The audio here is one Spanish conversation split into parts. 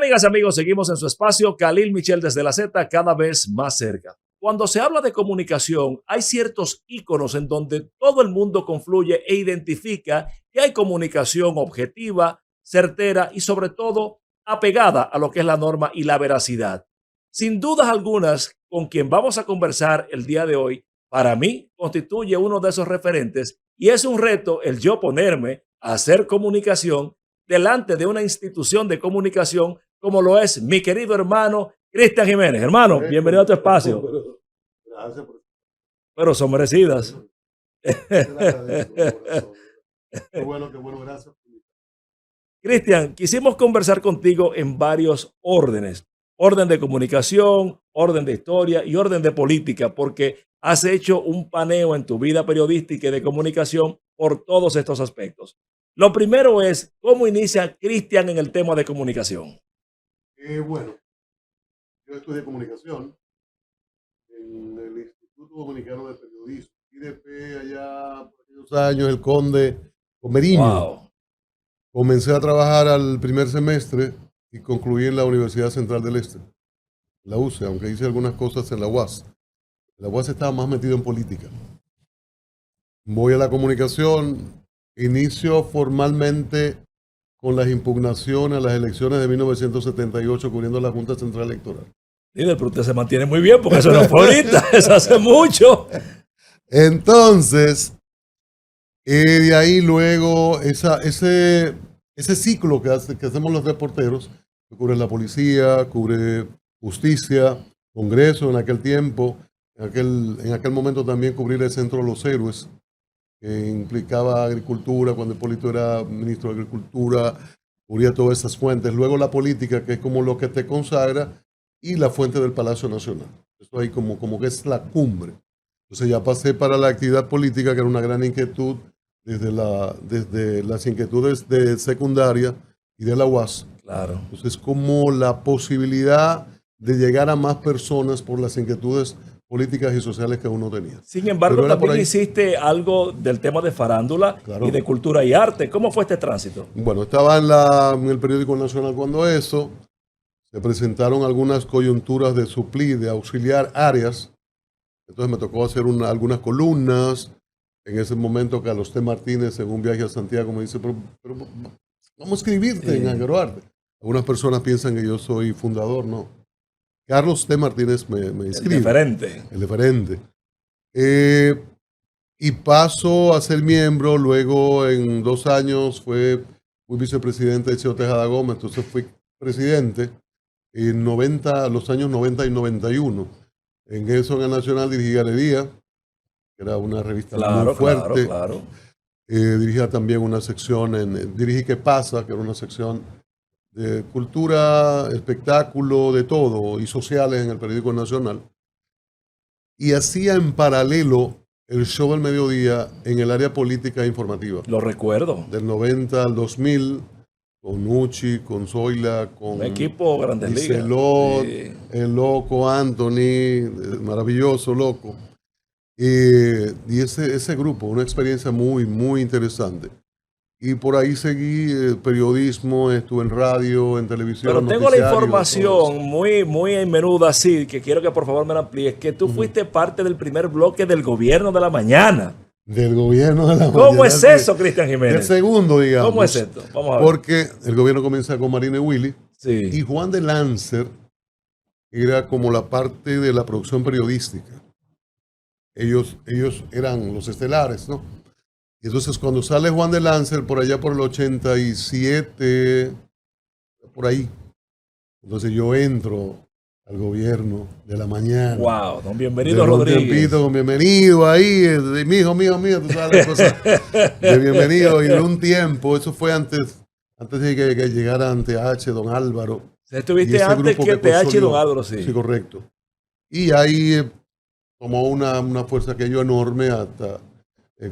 amigas y amigos, seguimos en su espacio Khalil Michel desde la Z, cada vez más cerca. Cuando se habla de comunicación, hay ciertos íconos en donde todo el mundo confluye e identifica que hay comunicación objetiva, certera y sobre todo apegada a lo que es la norma y la veracidad. Sin dudas algunas, con quien vamos a conversar el día de hoy, para mí constituye uno de esos referentes y es un reto el yo ponerme a hacer comunicación delante de una institución de comunicación como lo es mi querido hermano Cristian Jiménez. Hermano, bienvenido a tu espacio. Gracias por Pero son merecidas. te lo agradezco, corazón. Qué bueno, gracias. Cristian, quisimos conversar contigo en varios órdenes. Orden de comunicación, orden de historia y orden de política, porque has hecho un paneo en tu vida periodística y de comunicación por todos estos aspectos. Lo primero es, ¿cómo inicia Cristian en el tema de comunicación? Bueno, yo estudié comunicación en el Instituto Dominicano de Periodismo, IDP, allá por aquellos años, el Conde Comeriño. Wow. Comencé a trabajar al primer semestre y concluí en la Universidad Central del Este, la UCE, aunque hice algunas cosas en la UAS. La UAS estaba más metido en política. Voy a la comunicación, inicio formalmente con las impugnaciones a las elecciones de 1978 cubriendo la Junta Central Electoral. Líder, pero usted se mantiene muy bien porque eso no fue ahorita, eso hace mucho. Entonces, de ahí luego ese ciclo que hacemos los reporteros, que cubre la policía, cubre justicia, Congreso en aquel tiempo, en aquel momento también cubrir el Centro de los Héroes, que implicaba agricultura, cuando Hipólito era ministro de Agricultura, cubría todas esas fuentes. Luego la política, que es como lo que te consagra, y la fuente del Palacio Nacional. Eso ahí como que es la cumbre. Entonces ya pasé para la actividad política, que era una gran inquietud desde las inquietudes de secundaria y de la UAS. Claro. Entonces como la posibilidad de llegar a más personas por las inquietudes políticas y sociales que uno tenía. Sin embargo, también hiciste algo del tema de farándula, claro, y de cultura y arte. ¿Cómo fue este tránsito? Bueno, estaba en el periódico Nacional cuando eso, se presentaron algunas coyunturas de suplir, de auxiliar áreas. Entonces me tocó hacer algunas columnas. En ese momento Carlos T. Martínez, en un viaje a Santiago, me dice, pero vamos a escribirte en Agroarte. Algunas personas piensan que yo soy fundador, no. Carlos T. Martínez me escribe. El diferente. Y paso a ser miembro, luego en 2 años fui vicepresidente de Cheo Tejada Gómez, entonces fui presidente en los años 90 y 91. En eso en el Nacional dirigí Galería, que era una revista muy fuerte. Claro. Dirigía también una sección, dirigí ¿Qué pasa?, que era una sección de cultura, espectáculo, de todo, y sociales en el periódico Nacional. Y hacía en paralelo el show del mediodía en el área política e informativa. Lo recuerdo. Del 90 al 2000, con Uchi, con Zoila, con... Un equipo Grandes Ligas. Sí. El loco Anthony, maravilloso loco. Y ese grupo, una experiencia muy, muy interesante. Y por ahí seguí periodismo, estuve en radio, en televisión. Pero tengo la información muy menuda así, que quiero que por favor me la amplíes, que tú fuiste parte del primer bloque del Gobierno de la Mañana. Del Gobierno de la Mañana. ¿Cómo es eso, Cristian Jiménez? El segundo, digamos. ¿Cómo es esto? Vamos a ver. Porque el gobierno comienza con Marina y Willy. Sí. Y Juan de Lancer era como la parte de la producción periodística. Ellos eran los estelares, ¿no? Y entonces cuando sale Juan de Lancer, por allá por el 87, por ahí, entonces yo entro al Gobierno de la Mañana. Wow, don Bienvenido Rodríguez. Un tiempito con Bienvenido ahí, mío, tú sabes las cosas de Bienvenido. Y de un tiempo, eso fue antes de que llegara TH, don Álvaro. Estuviste antes que TH y don Álvaro, sí. Sí, correcto. Y ahí tomó una fuerza aquello enorme hasta...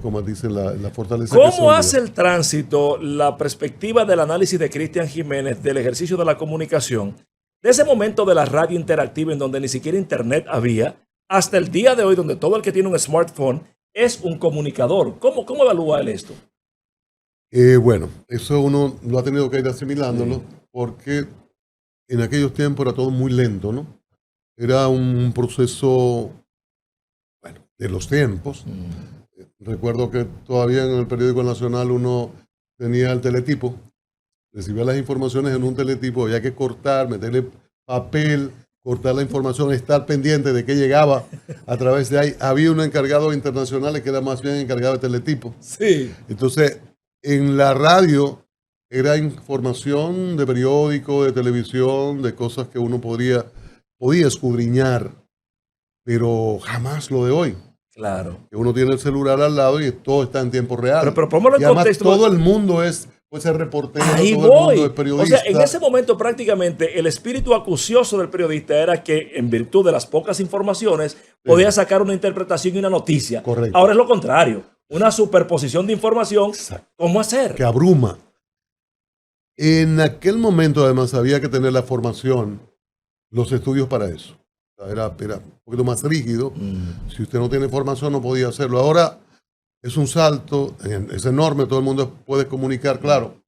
como dicen, la fortaleza. ¿Cómo hace el tránsito la perspectiva del análisis de Cristian Jiménez del ejercicio de la comunicación, de ese momento de la radio interactiva en donde ni siquiera internet había, hasta el día de hoy donde todo el que tiene un smartphone es un comunicador? ¿Cómo evalúa él esto? Bueno, eso uno lo ha tenido que ir asimilándolo, porque en aquellos tiempos era todo muy lento, ¿no? Era un proceso, bueno, de los tiempos. Recuerdo que todavía en el periódico Nacional uno tenía el teletipo, recibía las informaciones en un teletipo, había que cortar, meterle papel, cortar la información, estar pendiente de que llegaba a través de ahí. Había un encargado internacional que era más bien encargado de teletipo. Sí. Entonces, en la radio era información de periódico, de televisión, de cosas que uno podía escudriñar, pero jamás lo de hoy. Claro. Que uno tiene el celular al lado y todo está en tiempo real. Pero póngalo en y además contexto. todo el mundo puede ser reportero, Ahí todo voy. el mundo es periodista. O sea, en ese momento prácticamente el espíritu acucioso del periodista era que en virtud de las pocas informaciones podía sacar una interpretación y una noticia. Correcto. Ahora es lo contrario. Una superposición de información. Exacto. ¿Cómo hacer? Que abruma. En aquel momento además había que tener la formación, los estudios para eso. Era un poquito más rígido. Si usted no tiene formación no podía hacerlo. Ahora es un salto, es enorme, todo el mundo puede comunicar, claro.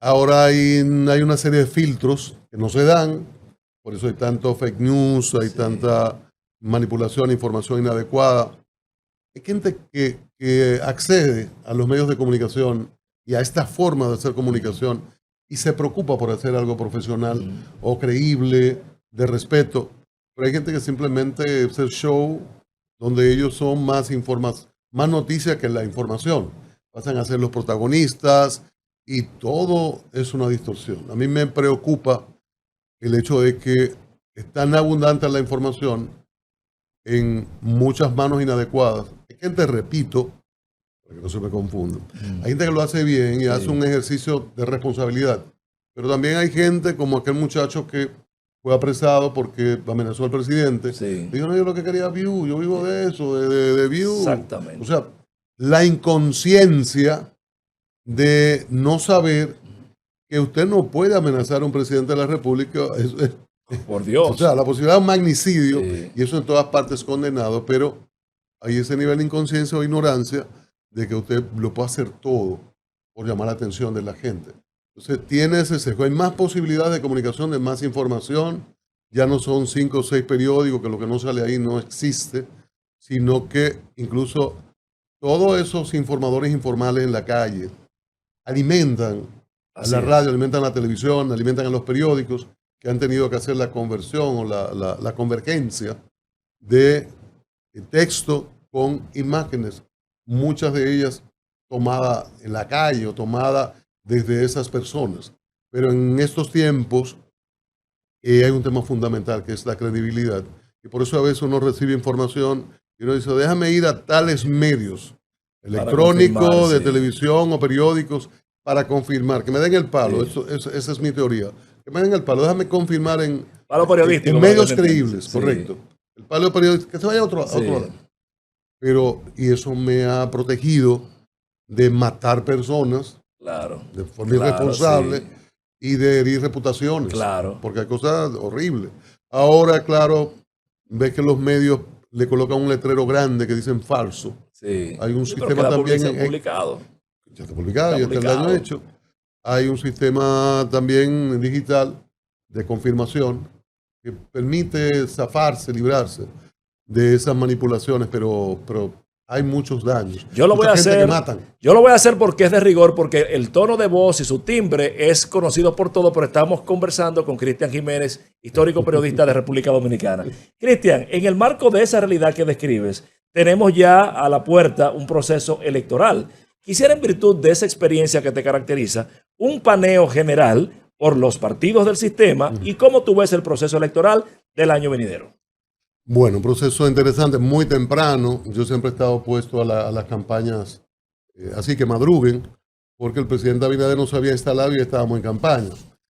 Ahora hay una serie de filtros que no se dan, por eso hay tanto fake news, hay tanta manipulación, información inadecuada. Hay gente que accede a los medios de comunicación y a esta forma de hacer comunicación y se preocupa por hacer algo profesional o creíble, de respeto. Pero hay gente que simplemente es el show donde ellos son más noticias que la información. Pasan a ser los protagonistas y todo es una distorsión. A mí me preocupa el hecho de que es tan abundante la información en muchas manos inadecuadas. Hay gente, repito, para que no se me confunda, hay gente que lo hace bien y hace un ejercicio de responsabilidad. Pero también hay gente como aquel muchacho que fue apresado porque amenazó al presidente. Dijo, no, yo lo que quería view, yo vivo de eso, de view. Exactamente. O sea, la inconsciencia de no saber que usted no puede amenazar a un presidente de la República. Por Dios. O sea, la posibilidad de un magnicidio, y eso en todas partes es condenado, pero hay ese nivel de inconsciencia o ignorancia de que usted lo puede hacer todo por llamar la atención de la gente. Entonces tiene ese sesgo. Hay más posibilidades de comunicación, de más información. Ya no son 5 o 6 periódicos, que lo que no sale ahí no existe, sino que incluso todos esos informadores informales en la calle alimentan a la radio, alimentan a la televisión, alimentan a los periódicos que han tenido que hacer la conversión o la convergencia de texto con imágenes, muchas de ellas tomadas en la calle o tomadas desde esas personas. Pero en estos tiempos hay un tema fundamental que es la credibilidad. Y por eso a veces uno recibe información y uno dice, déjame ir a tales medios electrónicos, de televisión o periódicos para confirmar, que me den el palo. Esa es mi teoría. Que me den el palo, déjame confirmar en medios creíbles, correcto. El palo periodístico, que se vaya a otro lado. Pero, y eso me ha protegido de matar personas de forma irresponsable y de herir reputaciones. Porque hay cosas horribles. Ahora, claro, ves que los medios le colocan un letrero grande que dicen falso. Hay un sistema también. Publicado. Ya está publicado, ya está el daño hecho. Hay un sistema también digital de confirmación que permite zafarse, librarse de esas manipulaciones, pero hay muchos daños. Yo lo voy a hacer porque es de rigor, porque el tono de voz y su timbre es conocido por todo, pero estamos conversando con Cristian Jiménez, histórico periodista de República Dominicana. Cristian, en el marco de esa realidad que describes, tenemos ya a la puerta un proceso electoral. Quisiera, en virtud de esa experiencia que te caracteriza, un paneo general por los partidos del sistema y cómo tú ves el proceso electoral del año venidero. Bueno, un proceso interesante, muy temprano. Yo siempre he estado opuesto a las campañas así que madruguen, porque el presidente Abinader no se había instalado y estábamos en campaña.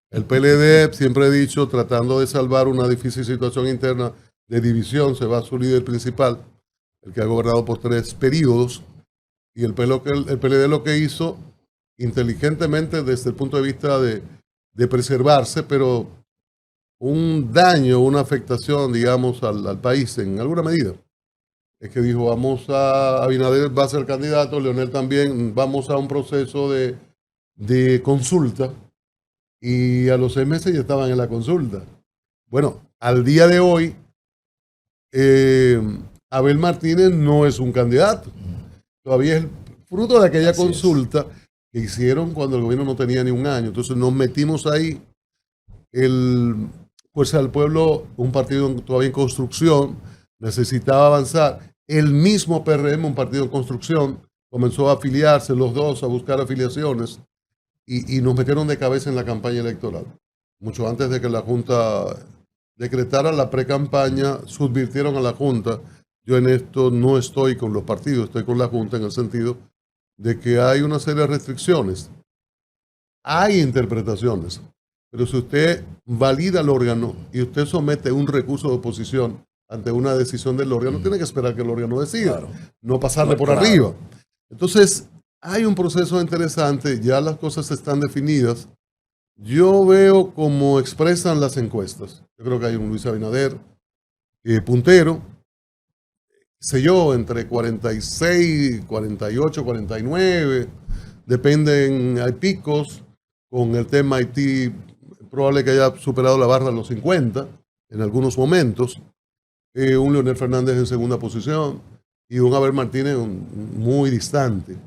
El PLD, siempre he dicho, tratando de salvar una difícil situación interna de división, se va a su líder principal, el que ha gobernado por 3 periodos, y el PLD lo que hizo inteligentemente desde el punto de vista de preservarse, pero un daño, una afectación, digamos, al país en alguna medida. Es que dijo, Abinader va a ser candidato, Leonel también, vamos a un proceso de consulta y a los 6 meses ya estaban en la consulta. Bueno, al día de hoy, Abel Martínez no es un candidato. Todavía es el fruto de aquella consulta que hicieron cuando el gobierno no tenía ni un año. Entonces nos metimos ahí. El Fuerza del Pueblo, un partido todavía en construcción, necesitaba avanzar. El mismo PRM, un partido en construcción, comenzó a afiliarse los dos, a buscar afiliaciones, y nos metieron de cabeza en la campaña electoral. Mucho antes de que la Junta decretara la pre-campaña, subvirtieron a la Junta. Yo en esto no estoy con los partidos, estoy con la Junta en el sentido de que hay una serie de restricciones. Hay interpretaciones, pero si usted valida el órgano y usted somete un recurso de oposición ante una decisión del órgano, tiene que esperar que el órgano decida, claro, no pasarle por arriba. Entonces, hay un proceso interesante, ya las cosas están definidas. Yo veo cómo expresan las encuestas. Yo creo que hay un Luis Abinader puntero, sé yo, entre 46, 48, 49, dependen, hay picos. Con el tema Haití, probable que haya superado la barra de los 50 en algunos momentos. Un Leonel Fernández en segunda posición y un Abel Martínez muy distante,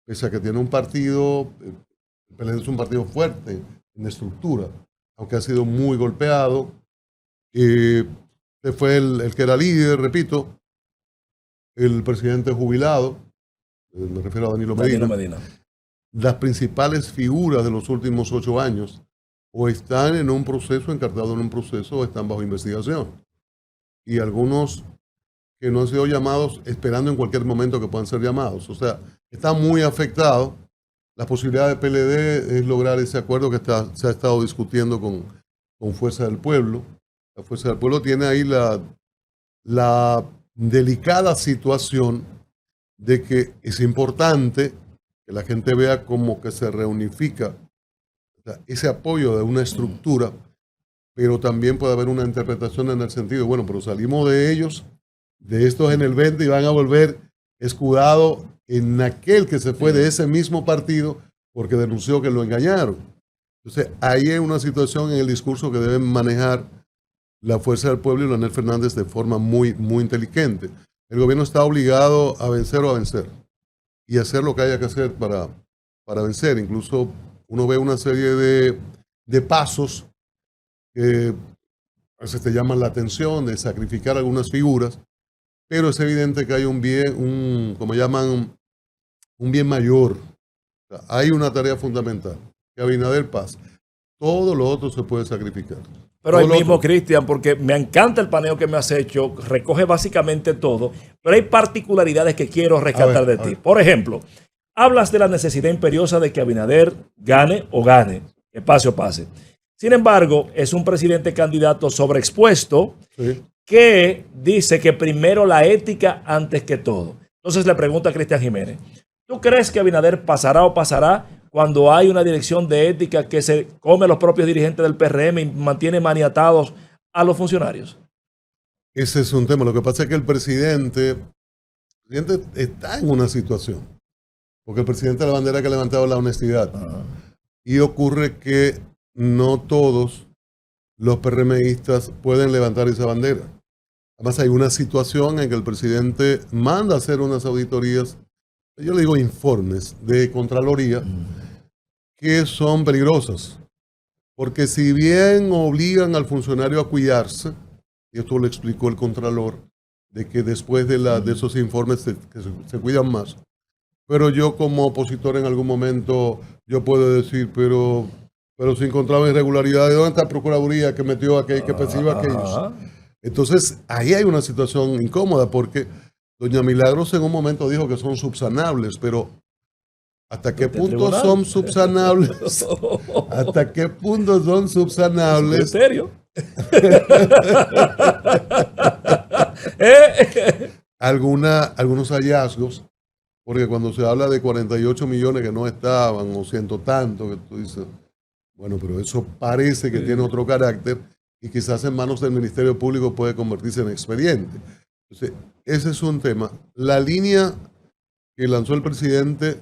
pese a que tiene un partido, el PLD es un partido fuerte en estructura, aunque ha sido muy golpeado. Fue el que era líder, repito, el presidente jubilado, me refiero a Danilo Medina. Las principales figuras de los últimos 8 años o están en un proceso, encartados en un proceso, o están bajo investigación. Y algunos que no han sido llamados, esperando en cualquier momento que puedan ser llamados. O sea, está muy afectado. La posibilidad de PLD es lograr ese acuerdo que se ha estado discutiendo con Fuerza del Pueblo. La Fuerza del Pueblo tiene ahí la delicada situación de que es importante que la gente vea como que se reunifica, o sea, ese apoyo de una estructura, pero también puede haber una interpretación en el sentido, bueno, pero salimos de ellos, de estos en el 20 y van a volver escudados en aquel que se fue de ese mismo partido porque denunció que lo engañaron. Entonces, ahí hay una situación en el discurso que deben manejar la Fuerza del Pueblo y Leonel Fernández de forma muy, muy inteligente. El gobierno está obligado a vencer o a vencer y hacer lo que haya que hacer para vencer. Incluso uno ve una serie de pasos que a veces te llaman la atención, de sacrificar algunas figuras, pero es evidente que hay un bien, como llaman, un bien mayor. O sea, hay una tarea fundamental, que Abinader pase. Todo lo otro se puede sacrificar. Pero ahí mismo, Cristian, porque me encanta el paneo que me has hecho, recoge básicamente todo, pero hay particularidades que quiero rescatar de ti. Por ejemplo, hablas de la necesidad imperiosa de que Abinader gane o gane, que pase o pase. Sin embargo, es un presidente candidato sobreexpuesto, sí, que dice que primero la ética antes que todo. Entonces le pregunto a Cristian Jiménez, ¿tú crees que Abinader pasará o pasará cuando hay una dirección de ética que se come a los propios dirigentes del PRM y mantiene maniatados a los funcionarios? Ese es un tema. Lo que pasa es que el presidente está en una situación, porque el presidente de la bandera que ha levantado la honestidad. Y ocurre que no todos los PRMistas pueden levantar esa bandera. Además hay una situación en que el presidente manda a hacer unas auditorías, yo le digo informes de Contraloría, que son peligrosas. Porque si bien obligan al funcionario a cuidarse, y esto lo explicó el Contralor, de que después de esos informes se cuidan más, pero yo como opositor en algún momento, yo puedo decir, pero si encontraba irregularidades, ¿dónde está la Procuraduría que metió aquellos, que percibió aquellos? Entonces, ahí hay una situación incómoda, porque doña Milagros en un momento dijo que son subsanables, pero ¿hasta qué punto son subsanables? ¿Hasta qué punto son subsanables? ¿En serio? Algunos hallazgos, porque cuando se habla de 48 millones que no estaban, o ciento tanto, que tú dices, bueno, pero eso parece que tiene otro carácter y quizás en manos del Ministerio Público puede convertirse en expediente. Entonces, ese es un tema. La línea que lanzó el presidente,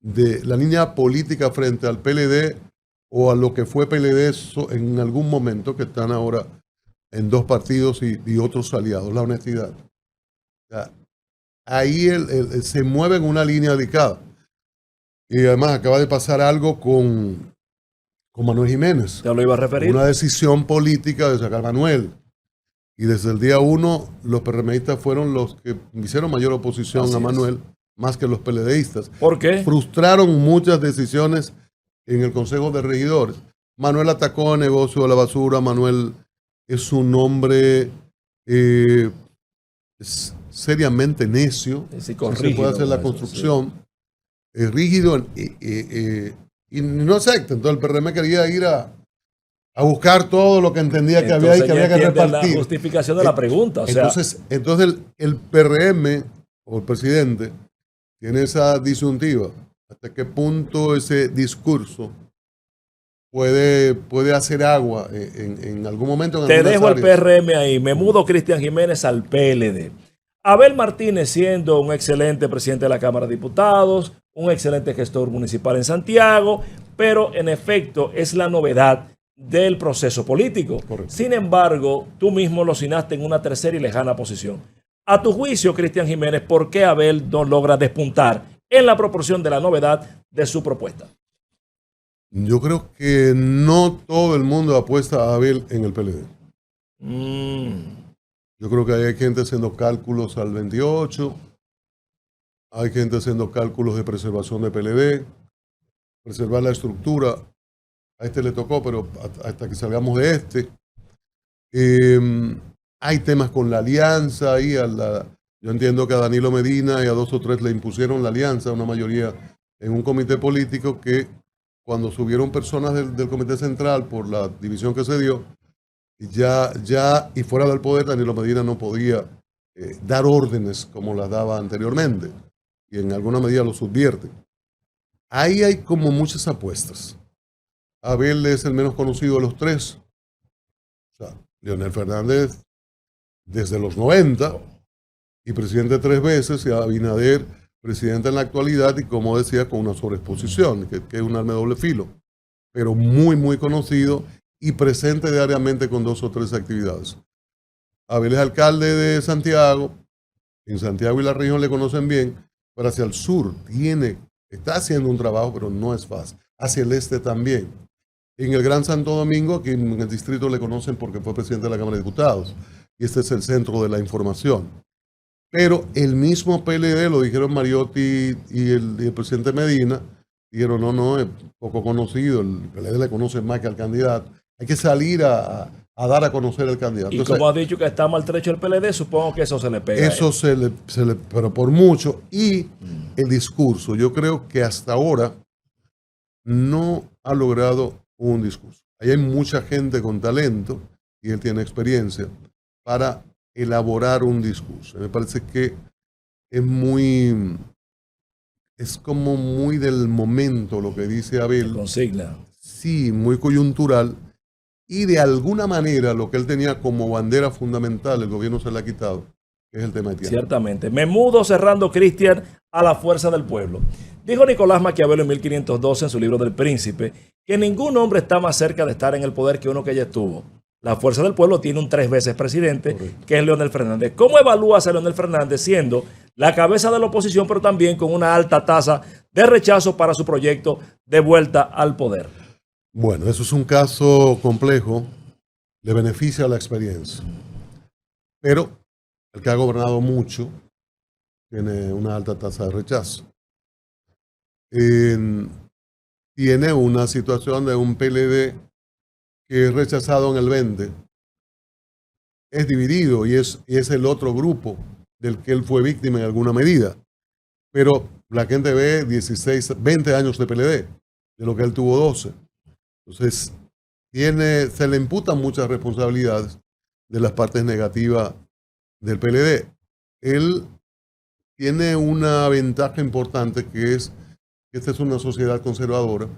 de la línea política frente al PLD, o a lo que fue PLD en algún momento, que están ahora en dos partidos y otros aliados, la honestidad. O sea, ahí se mueve en una línea delicada. Y además acaba de pasar algo con Manuel Jiménez. Te lo iba a referir. Una decisión política de sacar a Manuel. Y desde el día 1, los PRMistas fueron los que hicieron mayor oposición Así a Manuel, es. más que los PLDistas. ¿Por qué? Frustraron muchas decisiones en el Consejo de Regidores. Manuel atacó a negocio de la basura. Manuel es un hombre seriamente necio. Sí, no se puede hacer la construcción. Rígido y no acepta. Entonces el PRM quería ir a buscar todo lo que entendía que había y que había que repartir. La justificación de la pregunta. Entonces el PRM o el presidente tiene esa disyuntiva. ¿Hasta qué punto ese discurso puede hacer agua en algún momento? Te dejo el PRM ahí. Me mudo Cristian Jiménez al PLD. Abel Martínez siendo un excelente presidente de la Cámara de Diputados, un excelente gestor municipal en Santiago, pero en efecto es la novedad del proceso político. Correcto. Sin embargo, tú mismo lo cinaste en una tercera y lejana posición. A tu juicio, Cristian Jiménez, ¿por qué Abel no logra despuntar en la proporción de la novedad de su propuesta? Yo creo que no todo el mundo apuesta a Abel en el PLD. Yo creo que hay gente haciendo cálculos al 28, hay gente haciendo cálculos de preservación de PLD, preservar la estructura. A este le tocó, pero hasta que salgamos de este. Hay temas con la alianza. Ahí yo entiendo que a Danilo Medina y a 2 o 3 le impusieron la alianza, una mayoría en un comité político que cuando subieron personas del comité central por la división que se dio, ya y fuera del poder, Danilo Medina no podía dar órdenes como las daba anteriormente. Y en alguna medida lo subvierte. Ahí hay como muchas apuestas. Abel es el menos conocido de los 3. O sea, Leonel Fernández desde los 90 y presidente 3 veces, y Abinader presidente en la actualidad y, como decía, con una sobreexposición, que es un arma de doble filo, pero muy, muy conocido y presente diariamente con 2 o 3 actividades. Abel es alcalde de Santiago. En Santiago y la región le conocen bien, pero hacia el sur está haciendo un trabajo, pero no es fácil. Hacia el este también. En el Gran Santo Domingo, aquí en el distrito le conocen porque fue presidente de la Cámara de Diputados. Y este es el centro de la información. Pero el mismo PLD, lo dijeron Mariotti y el presidente Medina, dijeron, no, es poco conocido, el PLD le conoce más que al candidato. Hay que salir a dar a conocer al candidato. Y como ha dicho que está maltrecho el PLD, supongo que eso se le pega. Eso se le pero por mucho. Y el discurso, yo creo que hasta ahora no ha logrado un discurso. Ahí hay mucha gente con talento y él tiene experiencia para elaborar un discurso. Me parece que es como muy del momento lo que dice Abel. Consigna. Sí, muy coyuntural. Y de alguna manera lo que él tenía como bandera fundamental, el gobierno se le ha quitado, que es el tema haitiano. Ciertamente. Me mudo cerrando, Cristian, a la fuerza del pueblo. Dijo Nicolás Maquiavelo en 1512 en su libro del Príncipe que ningún hombre está más cerca de estar en el poder que uno que ya estuvo. La fuerza del pueblo tiene un 3 veces presidente, correcto, que es Leonel Fernández. ¿Cómo evalúas a Leonel Fernández siendo la cabeza de la oposición, pero también con una alta tasa de rechazo para su proyecto de vuelta al poder? Bueno, eso es un caso complejo, le beneficia la experiencia, pero el que ha gobernado mucho tiene una alta tasa de rechazo. Tiene una situación de un PLD que es rechazado en el 20, es dividido y es el otro grupo del que él fue víctima en alguna medida, pero la gente ve 20 años de PLD, de lo que él tuvo 12. Entonces, se le imputan muchas responsabilidades de las partes negativas del PLD. Él tiene una ventaja importante, que es que esta es una sociedad conservadora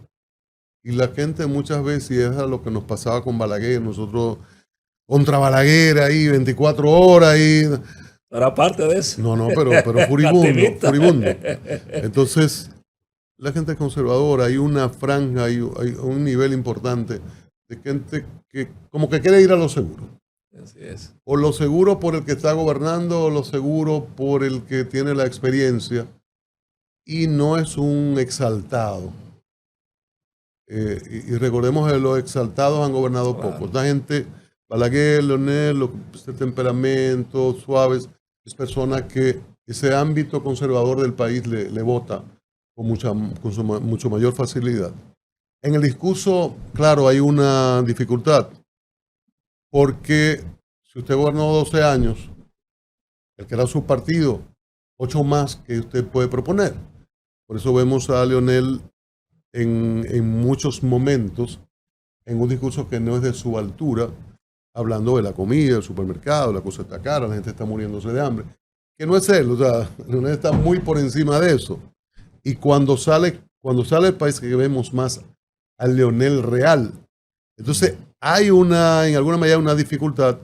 y la gente muchas veces, y es a lo que nos pasaba con Balaguer, nosotros contra Balaguer ahí 24 horas y... Pero aparte de eso. No, pero furibundo. Entonces, la gente conservadora, hay una franja, hay un nivel importante de gente que como que quiere ir a lo seguro. Así es. O lo seguro por el que está gobernando, o lo seguro por el que tiene la experiencia, y no es un exaltado. Y recordemos que los exaltados han gobernado poco. Esta gente, Balaguer, Leonel, los de temperamento, suaves, es persona que ese ámbito conservador del país le vota con mucho mayor facilidad. En el discurso, claro, hay una dificultad, porque si usted gobernó 12 años, el que era su partido, 8 más que usted puede proponer. Por eso vemos a Leonel en muchos momentos en un discurso que no es de su altura, hablando de la comida, del supermercado, la cosa está cara, la gente está muriéndose de hambre, que no es él, o sea, Leonel está muy por encima de eso. Y cuando sale el país que vemos más al Leonel real, entonces hay en alguna medida una dificultad,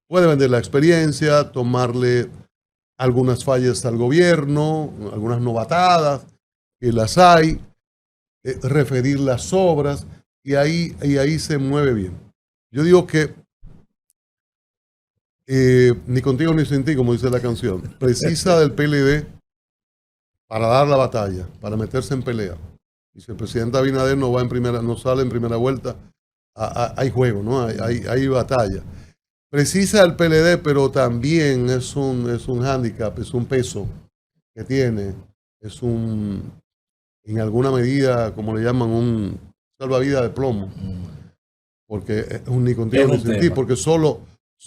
puede vender la experiencia, tomarle algunas fallas al gobierno, algunas novatadas, que las hay, referir las obras, y ahí se mueve bien. Yo digo que ni contigo ni sin ti, como dice la canción, precisa del PLD para dar la batalla, para meterse en pelea. Y si el presidente Abinader no sale en primera vuelta, hay juego, ¿no? Hay batalla. Precisa el PLD, pero también es un hándicap, es un peso que tiene, en alguna medida, como le llaman, un salvavidas de plomo, porque es un ni contigo ni sin ti, porque solo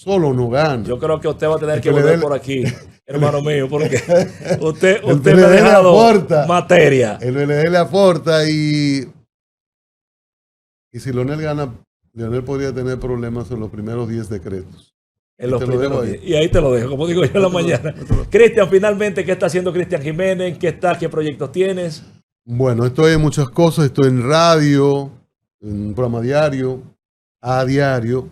no gana. Yo creo que usted va a tener que volver por aquí, hermano mío, porque usted el me ha dejado aporta, materia. El PLD le aporta, y si Leonel gana, Leonel podría tener problemas en los primeros 10 decretos. En los primeros 10. Y ahí te lo dejo, como digo yo en la mañana. Cristian, finalmente, ¿qué está haciendo Cristian Jiménez? ¿Qué proyectos tienes? Bueno, estoy en muchas cosas, estoy en radio, en un programa diario, A Diario,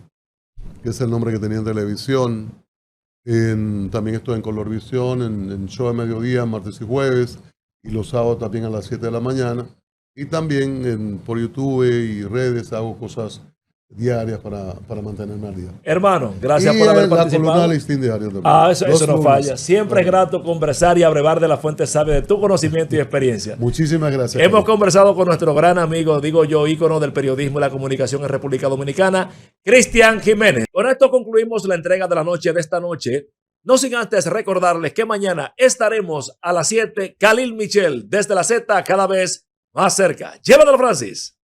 que es el nombre que tenía en televisión. También estoy en Colorvisión, en show de mediodía, martes y jueves, y los sábados también a las 7 de la mañana. Y también por YouTube y redes hago cosas diarias para mantenerme al día. Hermano, gracias por haber participado. La columna Listín Diario también. Eso no falla. Siempre es grato conversar y abrevar de la fuente sabia de tu conocimiento y experiencia. Muchísimas gracias. Hemos conversado con nuestro gran amigo, digo yo, ícono del periodismo y la comunicación en República Dominicana, Cristian Jiménez. Con esto concluimos la entrega de la noche de esta noche. No sin antes recordarles que mañana estaremos a las 7, Khalil Michel, desde la Z, cada vez más cerca. Llévatelo, Francis.